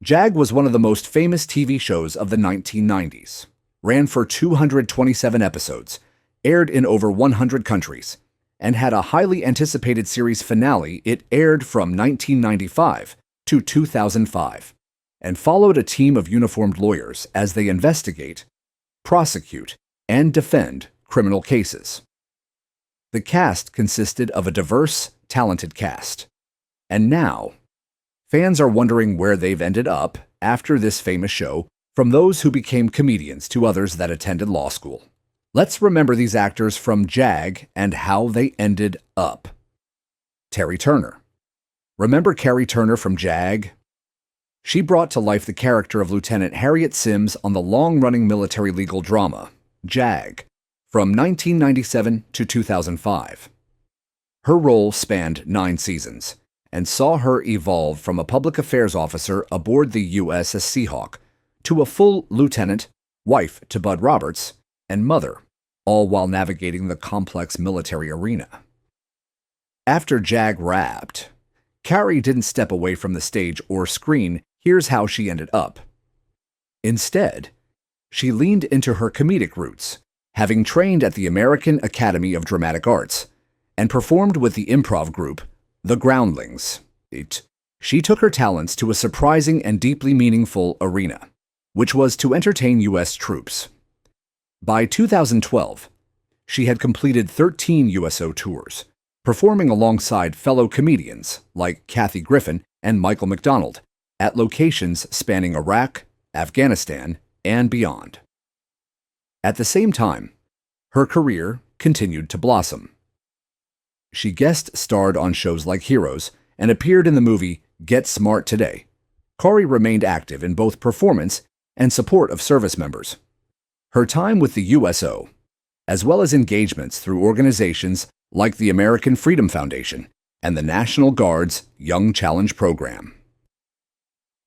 JAG was one of the most famous TV shows of the 1990s, ran for 227 episodes, aired in over 100 countries, and had a highly anticipated series finale. It aired from 1995 to 2005 and followed a team of uniformed lawyers as they investigate, prosecute, and defend criminal cases. The cast consisted of a diverse, talented cast. And now, fans are wondering where they've ended up after this famous show, from those who became comedians to others that attended law school. Let's remember these actors from JAG and how they ended up. Terry Turner. Remember Carrie Turner from JAG? She brought to life the character of Lieutenant Harriet Sims on the long-running military legal drama, JAG, from 1997 to 2005. Her role spanned 9 seasons and saw her evolve from a public affairs officer aboard the USS Seahawk to a full lieutenant, wife to Bud Roberts, and mother, all while navigating the complex military arena. After JAG wrapped, Carrie didn't step away from the stage or screen. Here's how she ended up. Instead, she leaned into her comedic roots, having trained at the American Academy of Dramatic Arts and performed with the improv group, The Groundlings. She took her talents to a surprising and deeply meaningful arena, which was to entertain U.S. troops. By 2012, she had completed 13 USO tours, performing alongside fellow comedians like Kathy Griffin and Michael McDonald at locations spanning Iraq, Afghanistan, and beyond. At the same time, her career continued to blossom. She guest starred on shows like Heroes and appeared in the movie Get Smart Today. Carrie remained active in both performance and support of service members. Her time with the USO, as well as engagements through organizations like the American Freedom Foundation and the National Guard's Young Challenge program.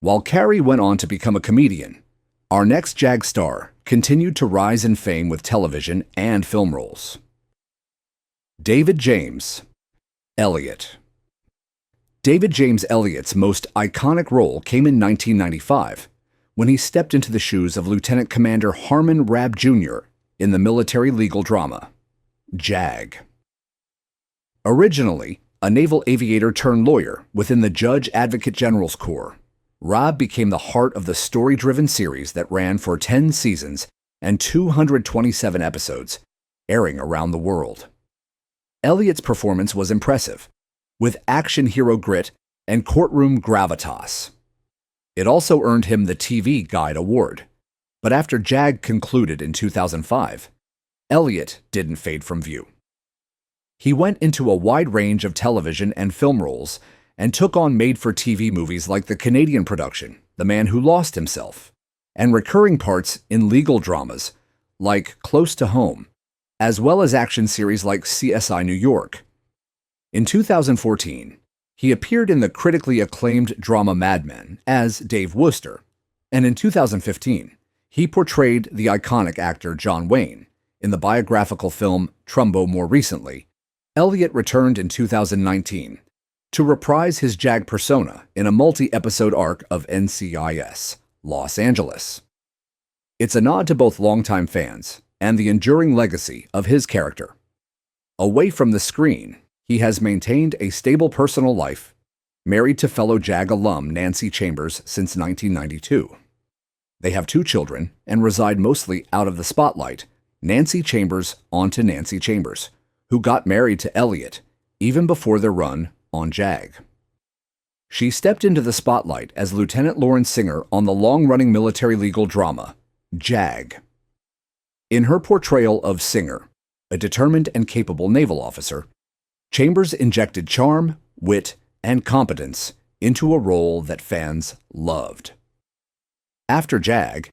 While Carrie went on to become a comedian, our next JAG star continued to rise in fame with television and film roles. David James Elliott. David James Elliott's most iconic role came in 1995 when he stepped into the shoes of Lieutenant Commander Harmon Rabb Jr. in the military legal drama, JAG. Originally a naval aviator turned lawyer within the Judge Advocate General's Corps, Rabb became the heart of the story-driven series that ran for 10 seasons and 227 episodes, airing around the world. Elliott's performance was impressive, with action hero grit and courtroom gravitas. It also earned him the TV Guide Award. But after JAG concluded in 2005, Elliott didn't fade from view. He went into a wide range of television and film roles and took on made-for-TV movies like the Canadian production, The Man Who Lost Himself, and recurring parts in legal dramas like Close to Home, as well as action series like CSI New York. In 2014, he appeared in the critically acclaimed drama Mad Men as Dave Wooster, and in 2015, he portrayed the iconic actor John Wayne in the biographical film Trumbo. More recently, Elliott returned in 2019 to reprise his JAG persona in a multi-episode arc of NCIS, Los Angeles. It's a nod to both longtime fans and the enduring legacy of his character. Away from the screen, he has maintained a stable personal life, married to fellow JAG alum Nancy Chambers since 1992. They have 2 children and reside mostly out of the spotlight. Nancy Chambers onto Nancy Chambers, who got married to Elliott even before their run on JAG. She stepped into the spotlight as Lieutenant Lauren Singer on the long-running military legal drama, JAG. In her portrayal of Singer, a determined and capable naval officer, Chambers injected charm, wit, and competence into a role that fans loved. After JAG,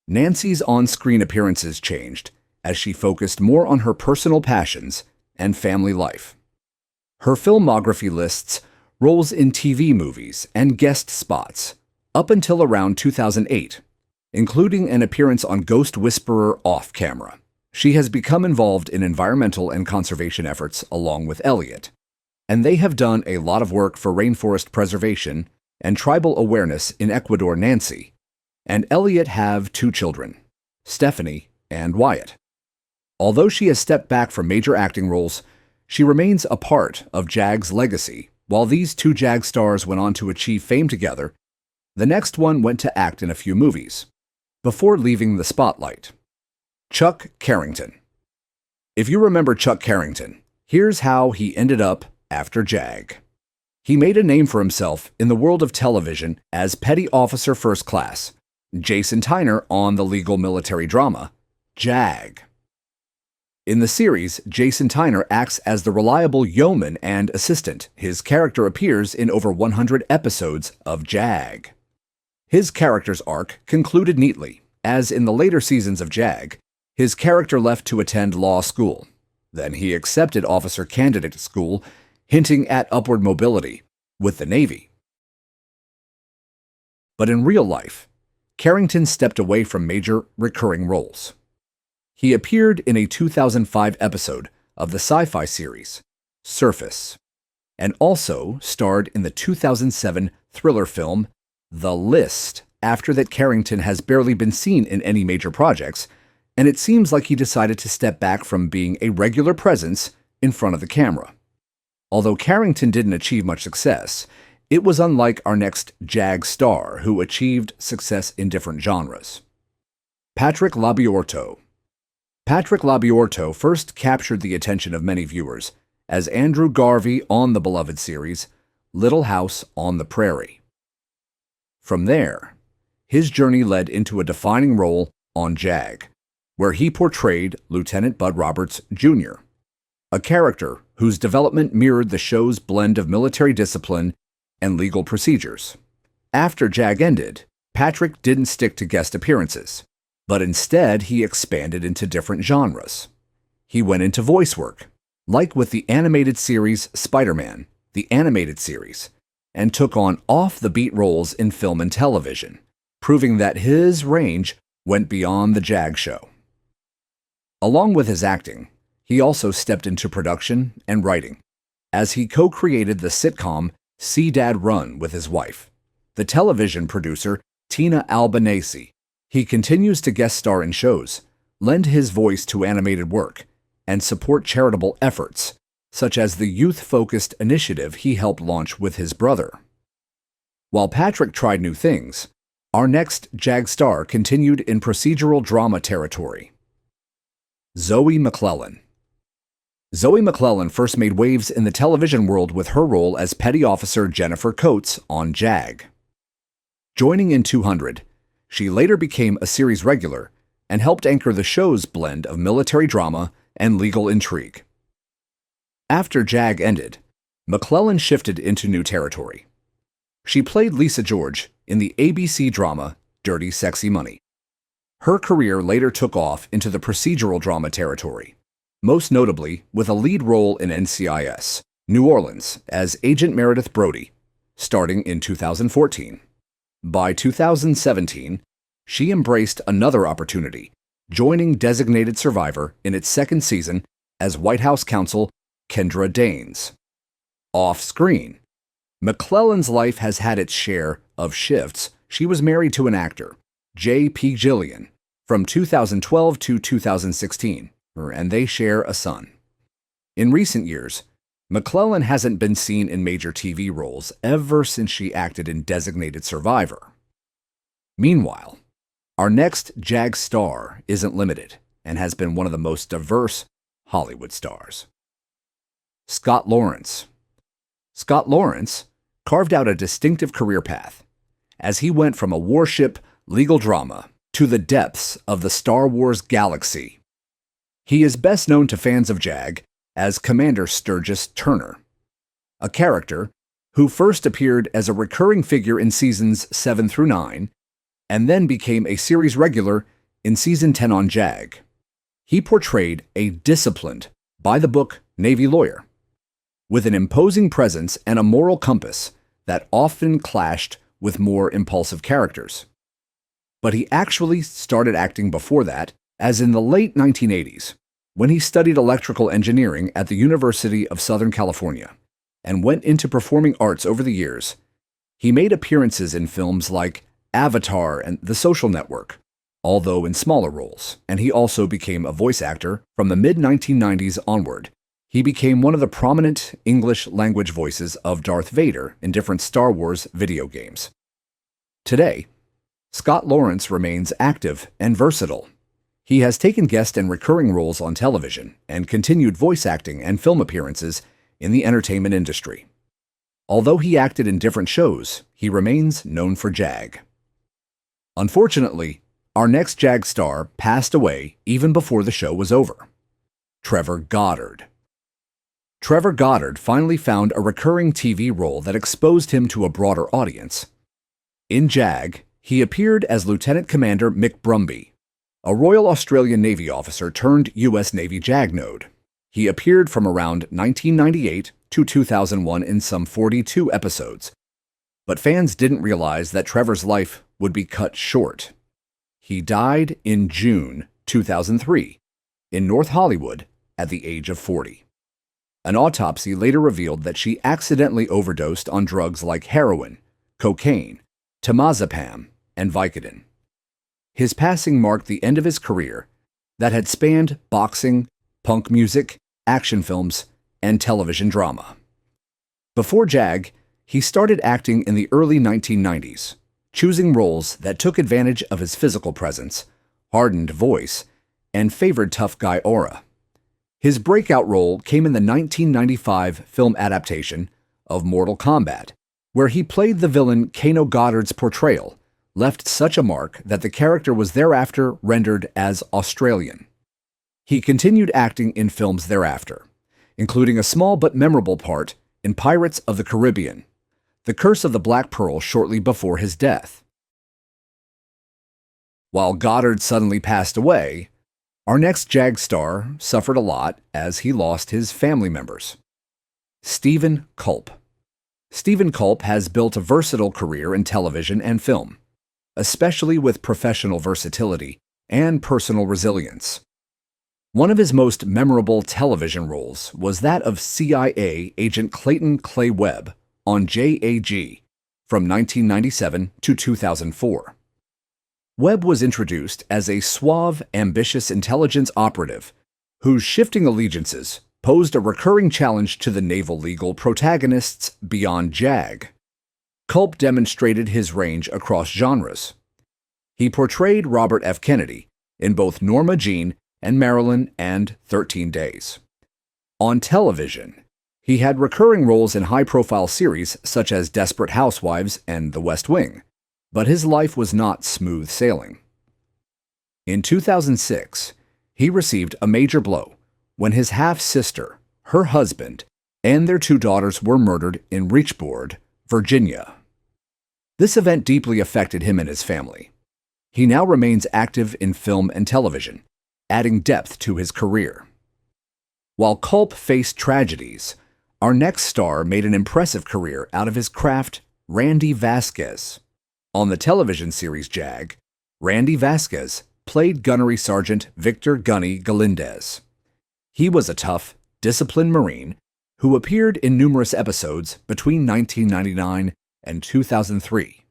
Nancy's on-screen appearances changed as she focused more on her personal passions and family life. Her filmography lists roles in TV movies and guest spots up until around 2008, including an appearance on Ghost Whisperer Off Camera. She has become involved in environmental and conservation efforts along with Elliott, and they have done a lot of work for rainforest preservation and tribal awareness in Ecuador Nancy, and Elliot have 2 children, Stephanie and Wyatt. Although she has stepped back from major acting roles, she remains a part of JAG's legacy. While these 2 JAG stars went on to achieve fame together, the next one went to act in a few movies, before leaving the spotlight. Chuck Carrington. If you remember Chuck Carrington, here's how he ended up after JAG. He made a name for himself in the world of television as Petty Officer First Class, Jason Tyner on the legal military drama, JAG. In the series, Jason Tyner acts as the reliable yeoman and assistant. His character appears in over 100 episodes of JAG. His character's arc concluded neatly, as in the later seasons of JAG, his character left to attend law school. Then he accepted officer candidate school, hinting at upward mobility with the Navy. But in real life, Carrington stepped away from major recurring roles. He appeared in a 2005 episode of the sci-fi series, Surface, and also starred in the 2007 thriller film, The List. After that, Carrington has barely been seen in any major projects, and it seems like he decided to step back from being a regular presence in front of the camera. Although Carrington didn't achieve much success, it was unlike our next JAG star, who achieved success in different genres. Patrick Labyorteaux. Patrick Labyorteaux first captured the attention of many viewers as Andrew Garvey on the beloved series Little House on the Prairie. From there, his journey led into a defining role on JAG, where he portrayed Lieutenant Bud Roberts, Jr., a character whose development mirrored the show's blend of military discipline and legal procedures. After JAG ended, Patrick didn't stick to guest appearances, but instead he expanded into different genres. He went into voice work, like with the animated series Spider-Man, the animated series, and took on off-the-beat roles in film and television, proving that his range went beyond the JAG show. Along with his acting, he also stepped into production and writing, as he co-created the sitcom See Dad Run with his wife, the television producer Tina Albanese. He continues to guest star in shows, lend his voice to animated work, and support charitable efforts, such as the youth-focused initiative he helped launch with his brother. While Patrick tried new things, our next JAG star continued in procedural drama territory. Zoe McClellan. Zoe McClellan first made waves in the television world with her role as Petty Officer Jennifer Coates on JAG. Joining in 200, she later became a series regular and helped anchor the show's blend of military drama and legal intrigue. After JAG ended, McClellan shifted into new territory. She played Lisa George in the ABC drama Dirty Sexy Money. Her career later took off into the procedural drama territory, most notably with a lead role in NCIS, New Orleans, as Agent Meredith Brody, starting in 2014. By 2017, she embraced another opportunity, joining Designated Survivor in its second season as White House counsel Kendra Danes. Off-screen, McClellan's life has had its share of shifts. She was married to an actor, J.P. Gillian, from 2012 to 2016, and they share a son. In recent years, McClellan hasn't been seen in major TV roles ever since she acted in Designated Survivor. Meanwhile, our next JAG star isn't limited and has been one of the most diverse Hollywood stars. Scott Lawrence. Scott Lawrence carved out a distinctive career path as he went from a warship legal drama to the depths of the Star Wars galaxy. He is best known to fans of JAG as Commander Sturgis Turner, a character who first appeared as a recurring figure in seasons 7 through 9 and then became a series regular in season 10 on JAG. He portrayed a disciplined, by-the-book Navy lawyer with an imposing presence and a moral compass that often clashed with more impulsive characters. But he actually started acting before that, as in the late 1980s, when he studied electrical engineering at the University of Southern California and went into performing arts over the years. He made appearances in films like Avatar and The Social Network, although in smaller roles, and he also became a voice actor from the mid-1990s onward. He became one of the prominent English-language voices of Darth Vader in different Star Wars video games. Today, Scott Lawrence remains active and versatile. He has taken guest and recurring roles on television and continued voice acting and film appearances in the entertainment industry. Although he acted in different shows, he remains known for JAG. Unfortunately, our next JAG star passed away even before the show was over. Trevor Goddard. Trevor Goddard finally found a recurring TV role that exposed him to a broader audience. In JAG, he appeared as Lieutenant Commander Mick Brumby, a Royal Australian Navy officer turned U.S. Navy JAG node. He appeared from around 1998 to 2001 in some 42 episodes, but fans didn't realize that Trevor's life would be cut short. He died in June 2003 in North Hollywood at the age of 40. An autopsy later revealed that she accidentally overdosed on drugs like heroin, cocaine, temazepam, and Vicodin. His passing marked the end of his career that had spanned boxing, punk music, action films, and television drama. Before JAG, he started acting in the early 1990s, choosing roles that took advantage of his physical presence, hardened voice, and favored tough guy aura. His breakout role came in the 1995 film adaptation of Mortal Kombat, where he played the villain Kano Goddard's portrayal, left such a mark that the character was thereafter rendered as Australian. He continued acting in films thereafter, including a small but memorable part in Pirates of the Caribbean, The Curse of the Black Pearl shortly before his death. While Goddard suddenly passed away, our next JAG star suffered a lot as he lost his family members. Stephen Culp. Stephen Culp has built a versatile career in television and film, especially with professional versatility and personal resilience. One of his most memorable television roles was that of CIA agent Clayton Clay Webb on JAG from 1997 to 2004. Webb was introduced as a suave, ambitious intelligence operative whose shifting allegiances posed a recurring challenge to the naval legal protagonists beyond JAG. Culp demonstrated his range across genres. He portrayed Robert F. Kennedy in both Norma Jean and Marilyn and 13 Days. On television, he had recurring roles in high-profile series such as Desperate Housewives and The West Wing, but his life was not smooth sailing. In 2006, he received a major blow when his half-sister, her husband, and their 2 daughters were murdered in Richbourg, Virginia. This event deeply affected him and his family. He now remains active in film and television, adding depth to his career. While Culp faced tragedies, our next star made an impressive career out of his craft, Randy Vasquez. On the television series JAG, Randy Vasquez played Gunnery Sergeant Victor Gunny Galindez. He was a tough, disciplined Marine who appeared in numerous episodes between 1999 and 2003,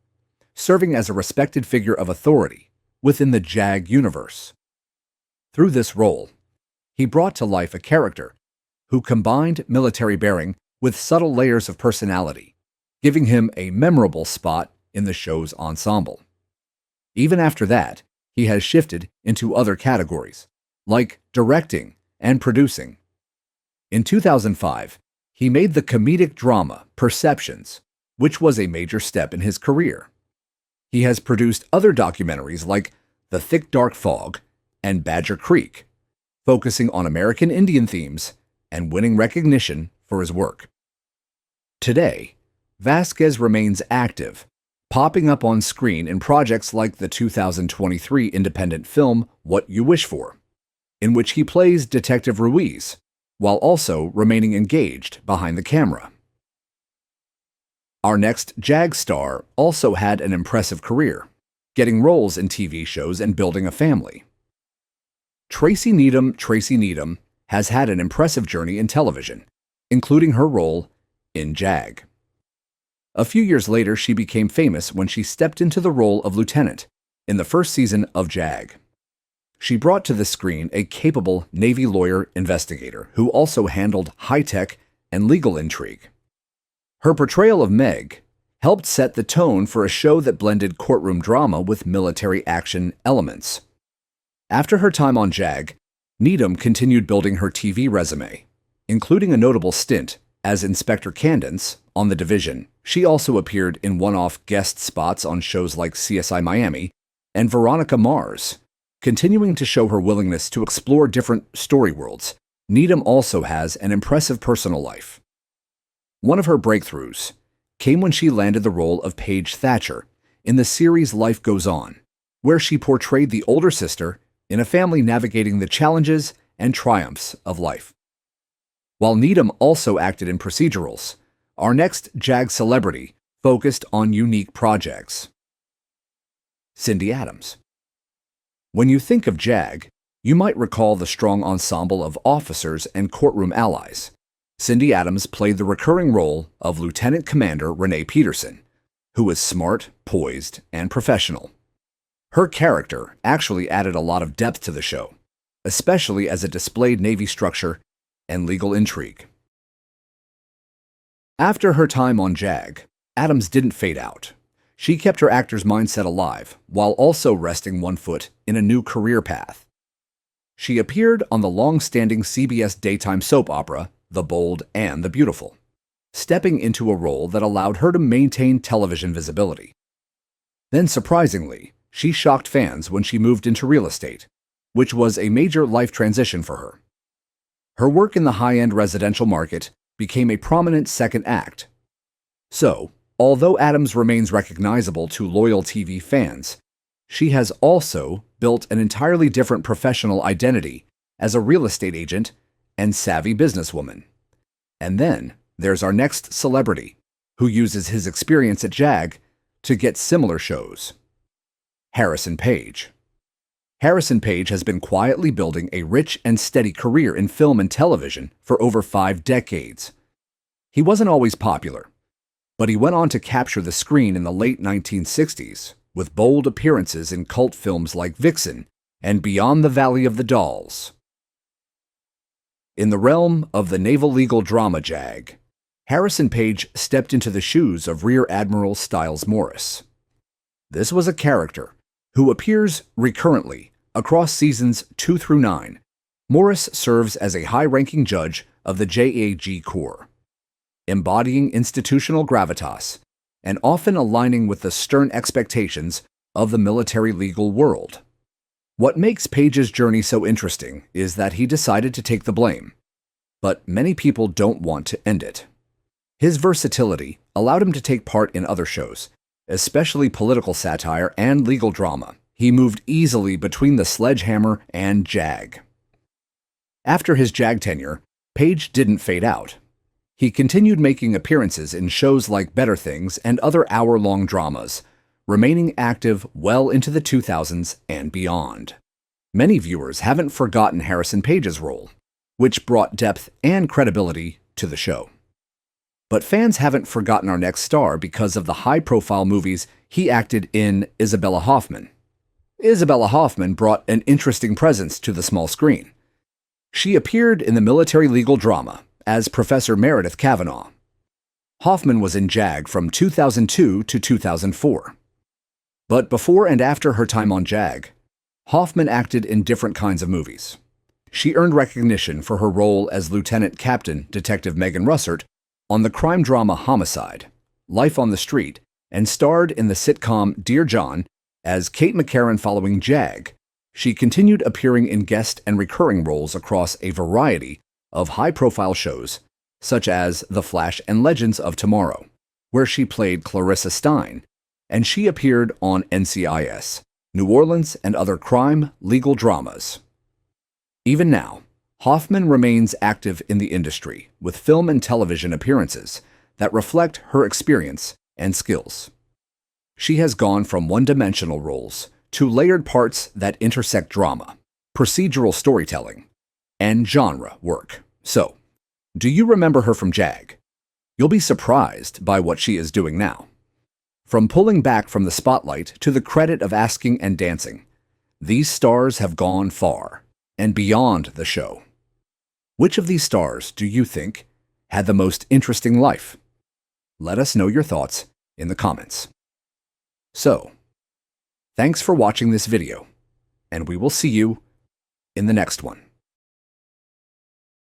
serving as a respected figure of authority within the JAG universe. Through this role, he brought to life a character who combined military bearing with subtle layers of personality, giving him a memorable spot in the show's ensemble. Even after that, he has shifted into other categories, like directing and producing. In 2005, he made the comedic drama Perceptions, which was a major step in his career. He has produced other documentaries like The Thick Dark Fog and Badger Creek, focusing on American Indian themes and winning recognition for his work. Today, Vasquez remains active, popping up on screen in projects like the 2023 independent film What You Wish For, in which he plays Detective Ruiz, while also remaining engaged behind the camera. Our next JAG star also had an impressive career, getting roles in TV shows and building a family. Tracy Needham has had an impressive journey in television, including her role in JAG. A few years later, she became famous when she stepped into the role of lieutenant in the first season of JAG. She brought to the screen a capable Navy lawyer investigator who also handled high-tech and legal intrigue. Her portrayal of Meg helped set the tone for a show that blended courtroom drama with military action elements. After her time on JAG, Needham continued building her TV resume, including a notable stint as Inspector Candence on The Division. She also appeared in one-off guest spots on shows like CSI Miami and Veronica Mars, continuing to show her willingness to explore different story worlds. Needham also has an impressive personal life. One of her breakthroughs came when she landed the role of Paige Thatcher in the series Life Goes On, where she portrayed the older sister in a family navigating the challenges and triumphs of life. While Needham also acted in procedurals, our next JAG celebrity focused on unique projects. Cindy Adams. When you think of JAG, you might recall the strong ensemble of officers and courtroom allies. Cindy Adams played the recurring role of Lieutenant Commander Renee Peterson, who was smart, poised, and professional. Her character actually added a lot of depth to the show, especially as it displayed Navy structure and legal intrigue. After her time on JAG, Adams didn't fade out. She kept her actor's mindset alive while also resting one foot in a new career path. She appeared on the long-standing CBS daytime soap opera, The Bold and the Beautiful, stepping into a role that allowed her to maintain television visibility. Then, surprisingly, she shocked fans when she moved into real estate, which was a major life transition for her. Her work in the high-end residential market became a prominent second act. So, although Adams remains recognizable to loyal TV fans, she has also built an entirely different professional identity as a real estate agent and savvy businesswoman. And then there's our next celebrity, who uses his experience at JAG to get similar shows. Harrison Page. Harrison Page has been quietly building a rich and steady career in film and television for over 5 decades. He wasn't always popular, but he went on to capture the screen in the late 1960s with bold appearances in cult films like Vixen and Beyond the Valley of the Dolls. In the realm of the naval legal drama JAG, Harrison Page stepped into the shoes of Rear Admiral Styles Morris. This was a character who appears recurrently across seasons 2 through 9. Morris serves as a high-ranking judge of the JAG Corps, embodying institutional gravitas and often aligning with the stern expectations of the military legal world. What makes Page's journey so interesting is that he decided to take the blame, but many people don't want to end it. His versatility allowed him to take part in other shows, especially political satire and legal drama. He moved easily between the Sledgehammer and JAG. After his JAG tenure, Page didn't fade out. He continued making appearances in shows like Better Things and other hour-long dramas, remaining active well into the 2000s and beyond. Many viewers haven't forgotten Harrison Page's role, which brought depth and credibility to the show. But fans haven't forgotten our next star because of the high-profile movies he acted in. Isabella Hoffman. Isabella Hoffman brought an interesting presence to the small screen. She appeared in the military legal drama as Professor Meredith Kavanaugh. Hoffman was in JAG from 2002 to 2004. But before and after her time on JAG, Hoffman acted in different kinds of movies. She earned recognition for her role as Lieutenant Captain Detective Megan Russert on the crime drama Homicide, Life on the Street, and starred in the sitcom Dear John as Kate McCarran. Following JAG, she continued appearing in guest and recurring roles across a variety of high-profile shows, such as The Flash and Legends of Tomorrow, where she played Clarissa Stein, and she appeared on NCIS, New Orleans, and other crime legal dramas. Even now, Hoffman remains active in the industry with film and television appearances that reflect her experience and skills. She has gone from one-dimensional roles to layered parts that intersect drama, procedural storytelling, and genre work. So, do you remember her from JAG? You'll be surprised by what she is doing now. From pulling back from the spotlight to the credit of asking and dancing, these stars have gone far and beyond the show. Which of these stars do you think had the most interesting life? Let us know your thoughts in the comments. So, thanks for watching this video, and we will see you in the next one.